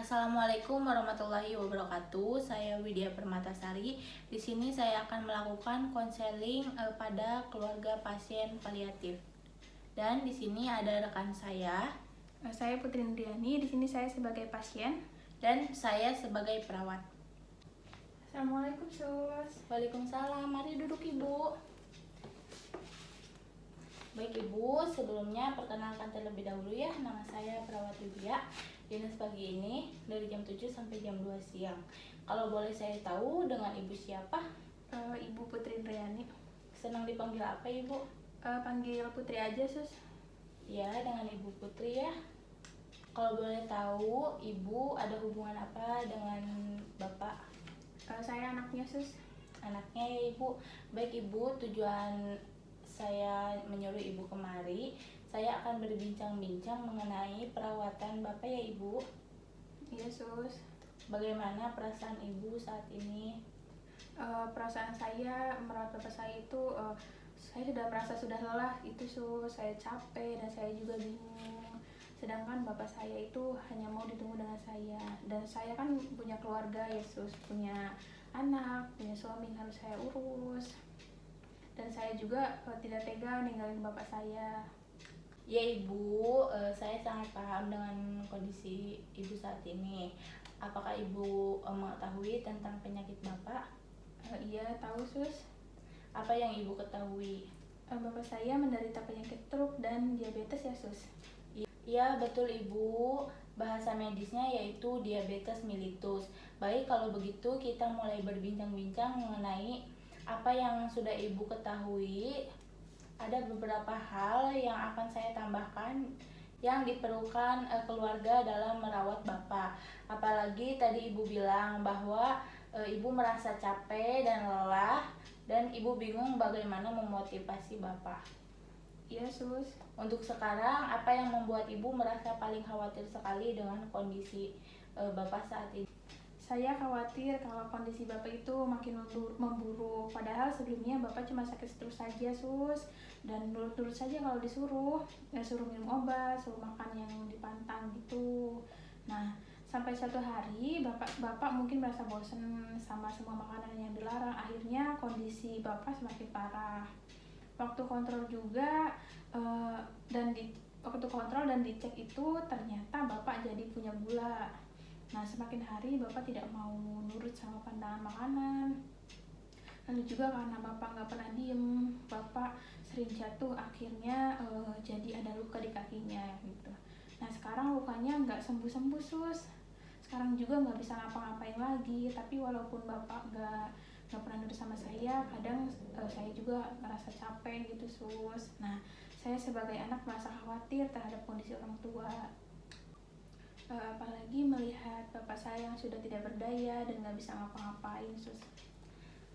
Assalamualaikum warahmatullahi wabarakatuh. Saya Widya Permatasari. Di sini saya akan melakukan konseling pada keluarga pasien paliatif. Dan di sini ada rekan saya Saya Putri Indriani, di sini saya sebagai pasien. dan saya sebagai perawat. Assalamualaikum Sus. Waalaikumsalam. Mari duduk Ibu. Baik Ibu, sebelumnya perkenalkan terlebih dahulu ya. Nama saya Perawat Widya. Dinas pagi ini dari jam 7 sampai jam 2 siang. Kalau boleh saya tahu dengan Ibu siapa? Ibu Putri Indriani. Senang dipanggil apa Ibu? Panggil Putri aja Sus. Ya, dengan Ibu Putri ya. Kalau boleh tahu, Ibu ada hubungan apa dengan Bapak? Saya anaknya Sus. Anaknya ya Ibu. Baik Ibu, tujuan saya menyuruh Ibu kemari, saya akan berbincang-bincang mengenai perawatan Bapak ya Ibu. Iya Sus. Bagaimana perasaan Ibu saat ini? Perasaan saya merawat bapak saya itu, saya sudah merasa sudah lelah itu Sus. Saya capek dan saya juga bingung. Sedangkan bapak saya itu hanya mau ditunggu dengan saya. Dan saya kan punya keluarga ya Sus, punya anak, punya suami yang harus saya urus. Dan saya juga tidak tega ninggalin bapak saya. Ya Ibu, saya sangat paham dengan kondisi Ibu saat ini. Apakah Ibu mengetahui tentang penyakit Bapak? Iya tahu Sus. Apa yang Ibu ketahui? Bapak saya menderita penyakit stroke dan diabetes ya Sus. Ya betul Ibu, bahasa medisnya yaitu diabetes mellitus. Baik, kalau begitu kita mulai berbincang-bincang mengenai apa yang sudah Ibu ketahui. Ada beberapa hal yang akan saya tambahkan yang diperlukan keluarga dalam merawat Bapak. Apalagi tadi Ibu bilang bahwa Ibu merasa capek dan lelah dan Ibu bingung bagaimana memotivasi Bapak. Iya Sus. Untuk sekarang, apa yang membuat Ibu merasa paling khawatir sekali dengan kondisi Bapak saat ini? Saya khawatir kalau kondisi bapak itu makin memburuk. Padahal sebelumnya bapak cuma sakit stroke saja Sus. Dan nurut-nurut saja kalau disuruh, suruh minum obat, suruh makan yang dipantang gitu. Nah, sampai suatu hari bapak mungkin merasa bosan sama semua makanan yang dilarang. Akhirnya kondisi bapak semakin parah. Waktu kontrol juga waktu kontrol dan dicek itu ternyata bapak jadi punya gula. Nah, semakin hari bapak tidak mau nurut sama pandangan makanan. Lalu juga karena bapak nggak pernah diem, bapak sering jatuh, akhirnya jadi ada luka di kakinya gitu. Nah, sekarang lukanya nggak sembuh-sembuh Sus. Sekarang juga nggak bisa ngapa-ngapain lagi. Tapi walaupun bapak nggak pernah nurut sama saya, kadang saya juga ngerasa capek gitu Sus. Nah, saya sebagai anak merasa khawatir terhadap kondisi orang tua. Apalagi melihat bapak saya yang sudah tidak berdaya dan nggak bisa ngapa-ngapain Sus.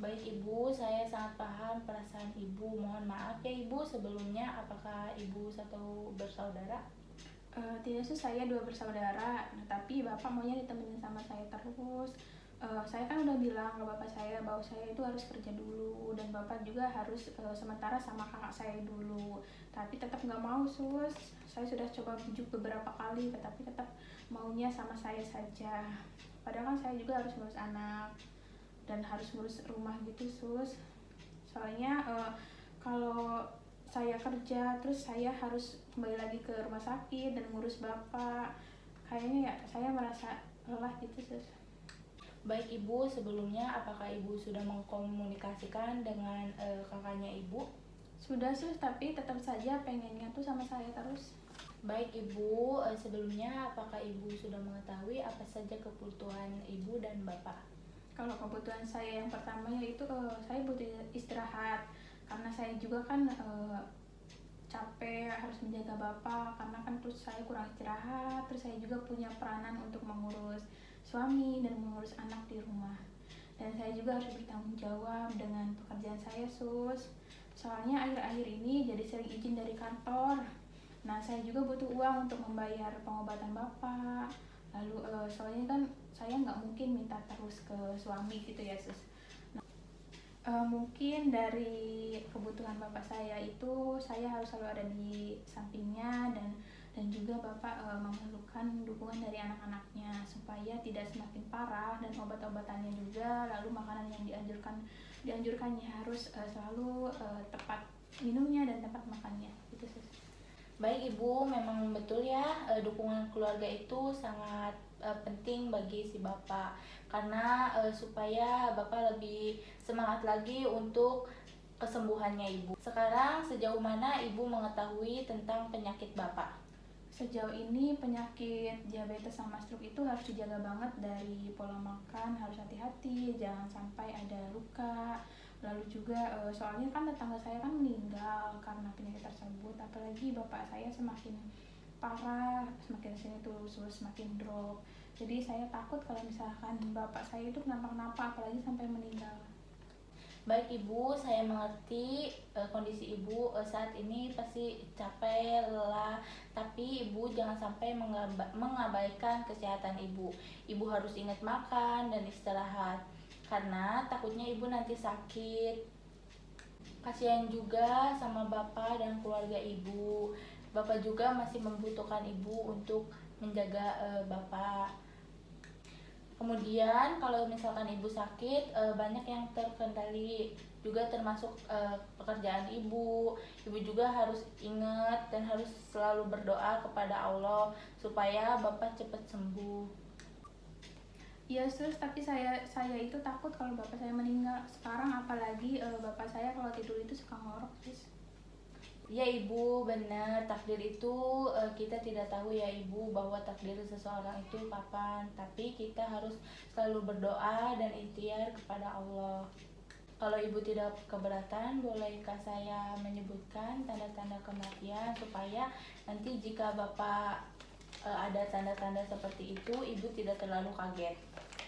Baik Ibu, saya sangat paham perasaan Ibu. Mohon maaf ya Ibu sebelumnya, apakah Ibu satu bersaudara? Tidak Sus, saya 2 bersaudara. Nah, tapi bapak maunya ditemenin sama saya terus. Saya kan udah bilang ke bapak saya bahwa saya itu harus kerja dulu dan bapak juga harus sementara sama kakak saya dulu. Tapi tetap nggak mau Sus. Saya sudah coba bujuk beberapa kali, tetapi tetap maunya sama saya saja. Padahal kan saya juga harus ngurus anak dan harus ngurus rumah gitu Sus. Soalnya kalau saya kerja terus saya harus kembali lagi ke rumah sakit dan ngurus bapak, kayaknya ya saya merasa lelah gitu Sus. Baik Ibu, sebelumnya apakah Ibu sudah mengkomunikasikan dengan kakaknya Ibu? Sudah Sus, tapi tetap saja pengennya tuh sama saya terus. Baik Ibu, sebelumnya apakah Ibu sudah mengetahui apa saja kebutuhan Ibu dan Bapak? Kalau kebutuhan saya yang pertama yaitu saya butuh istirahat, karena saya juga kan capek harus menjaga bapak, karena kan terus saya kurang istirahat. Terus saya juga punya peranan untuk mengurus suami dan mengurus anak di rumah. Dan saya juga harus bertanggung jawab dengan pekerjaan saya Sus. Soalnya akhir-akhir ini jadi sering izin dari kantor. Nah, saya juga butuh uang untuk membayar pengobatan bapak. Lalu soalnya kan saya nggak mungkin minta terus ke suami gitu ya Sus. Mungkin dari kebutuhan bapak saya itu saya harus selalu ada di sampingnya dan dan juga Bapak memerlukan dukungan dari anak-anaknya supaya tidak semakin parah, dan obat-obatannya juga, lalu makanan yang dianjurkannya harus selalu tepat minumnya dan tempat makannya. Itu Sus. Baik Ibu, memang betul ya, dukungan keluarga itu sangat penting bagi si Bapak, karena supaya Bapak lebih semangat lagi untuk kesembuhannya Ibu. Sekarang sejauh mana Ibu mengetahui tentang penyakit Bapak? Sejauh ini penyakit diabetes sama stroke itu harus dijaga banget, dari pola makan harus hati-hati, jangan sampai ada luka. Lalu juga soalnya kan tetangga saya kan meninggal karena penyakit tersebut, apalagi bapak saya semakin parah, semakin sini tuh semakin drop. Jadi saya takut kalau misalkan bapak saya itu kenapa-kenapa, apalagi sampai meninggal. Baik Ibu, saya mengerti kondisi Ibu saat ini pasti capek, lelah, tapi Ibu jangan sampai mengabaikan kesehatan Ibu. Ibu harus ingat makan dan istirahat, karena takutnya Ibu nanti sakit. Kasihan juga sama Bapak dan keluarga Ibu. Bapak juga masih membutuhkan Ibu untuk menjaga Bapak. Kemudian kalau misalkan Ibu sakit, banyak yang terkendali juga, termasuk pekerjaan Ibu. Ibu juga harus ingat dan harus selalu berdoa kepada Allah supaya Bapak cepat sembuh. Iya Sus, tapi saya itu takut kalau bapak saya meninggal. Sekarang apalagi bapak saya kalau tidur itu suka ngorok Sus. Ya Ibu, benar, takdir itu kita tidak tahu ya Ibu, bahwa takdir seseorang itu kapan, tapi kita harus selalu berdoa dan ikhtiar kepada Allah. Kalau Ibu tidak keberatan, bolehkah saya menyebutkan tanda-tanda kematian supaya nanti jika Bapak ada tanda-tanda seperti itu, Ibu tidak terlalu kaget?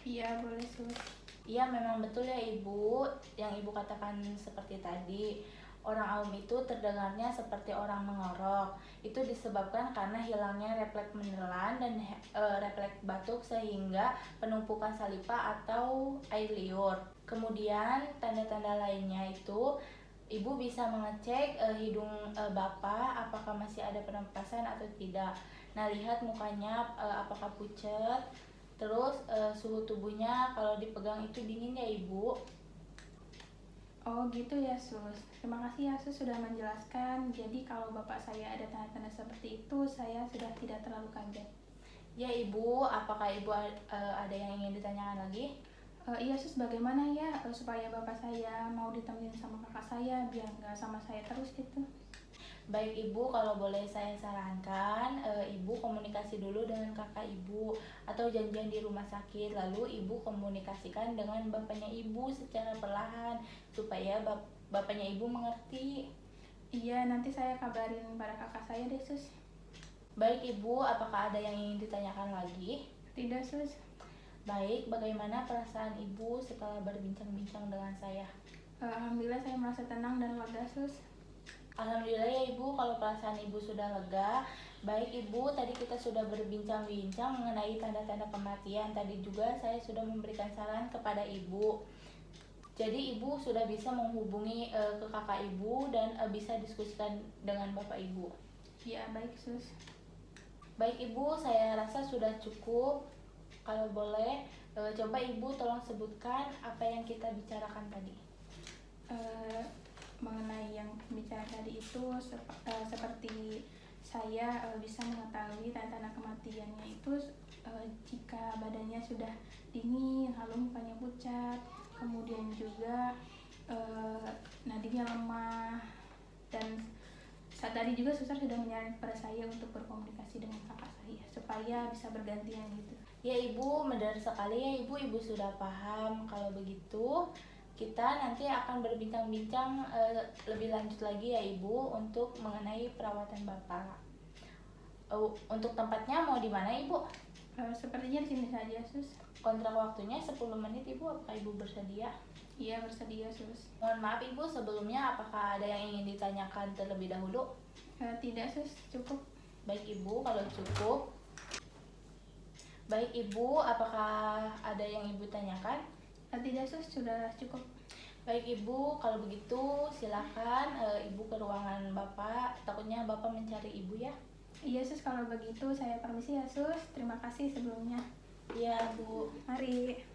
Iya boleh Sus. Iya, memang betul ya Ibu, yang Ibu katakan seperti tadi. Orang awam itu terdengarnya seperti orang mengorok. Itu disebabkan karena hilangnya refleks menelan dan refleks batuk sehingga penumpukan saliva atau air liur. Kemudian tanda-tanda lainnya itu Ibu bisa mengecek hidung Bapak apakah masih ada penapasan atau tidak. Nah, lihat mukanya apakah pucat. Terus suhu tubuhnya kalau dipegang itu dingin ya Ibu. Oh gitu ya Sus. Terima kasih ya Sus sudah menjelaskan. Jadi kalau bapak saya ada tanda-tanda seperti itu, saya sudah tidak terlalu kaget. Ya Ibu, apakah Ibu ada yang ingin ditanyakan lagi? Iya Sus, bagaimana ya supaya bapak saya mau ditemenin sama kakak saya biar nggak sama saya terus gitu? Baik Ibu, kalau boleh saya sarankan, Ibu komunikasi dulu dengan kakak Ibu atau janjian di rumah sakit, lalu Ibu komunikasikan dengan bapaknya Ibu secara perlahan supaya bapaknya Ibu mengerti. Iya, nanti saya kabarin pada kakak saya deh Sus. Baik Ibu, apakah ada yang ingin ditanyakan lagi? Tidak Sus. Baik, bagaimana perasaan Ibu setelah berbincang-bincang dengan saya? Alhamdulillah saya merasa tenang dan lega Sus. Alhamdulillah ya Ibu, kalau perasaan Ibu sudah lega. Baik Ibu, tadi kita sudah berbincang-bincang mengenai tanda-tanda kematian. Tadi juga saya sudah memberikan saran kepada Ibu. Jadi Ibu sudah bisa menghubungi ke kakak Ibu dan bisa diskusikan dengan Bapak Ibu. Ya baik Sus. Baik Ibu, saya rasa sudah cukup. Kalau boleh, coba Ibu tolong sebutkan apa yang kita bicarakan tadi. Mengenai yang bicara tadi itu seperti saya bisa mengetahui tanda-tanda kematiannya itu jika badannya sudah dingin, lalu mukanya pucat, kemudian juga nadinya lemah, dan saat tadi juga suster sudah menyarankan kepada saya untuk berkomunikasi dengan kakak saya supaya bisa bergantian gitu. Ya Ibu, benar sekali ya Ibu, Ibu sudah paham. Kalau begitu kita nanti akan berbincang-bincang lebih lanjut lagi ya Ibu untuk mengenai perawatan Bapak. Untuk tempatnya mau di mana Ibu? Sepertinya di sini saja Sus. Kontrak waktunya 10 menit Ibu, apakah Ibu bersedia? Iya bersedia Sus. Mohon maaf Ibu, sebelumnya apakah ada yang ingin ditanyakan terlebih dahulu? Tidak Sus, cukup. Baik Ibu, kalau cukup. Baik Ibu, apakah ada yang Ibu tanyakan? Tidak Sus, sudah cukup. Baik Ibu, kalau begitu silakan Ibu ke ruangan Bapak. Takutnya Bapak mencari Ibu ya. Iya sus, kalau begitu saya permisi ya sus. Terima kasih sebelumnya. Iya Bu. Mari.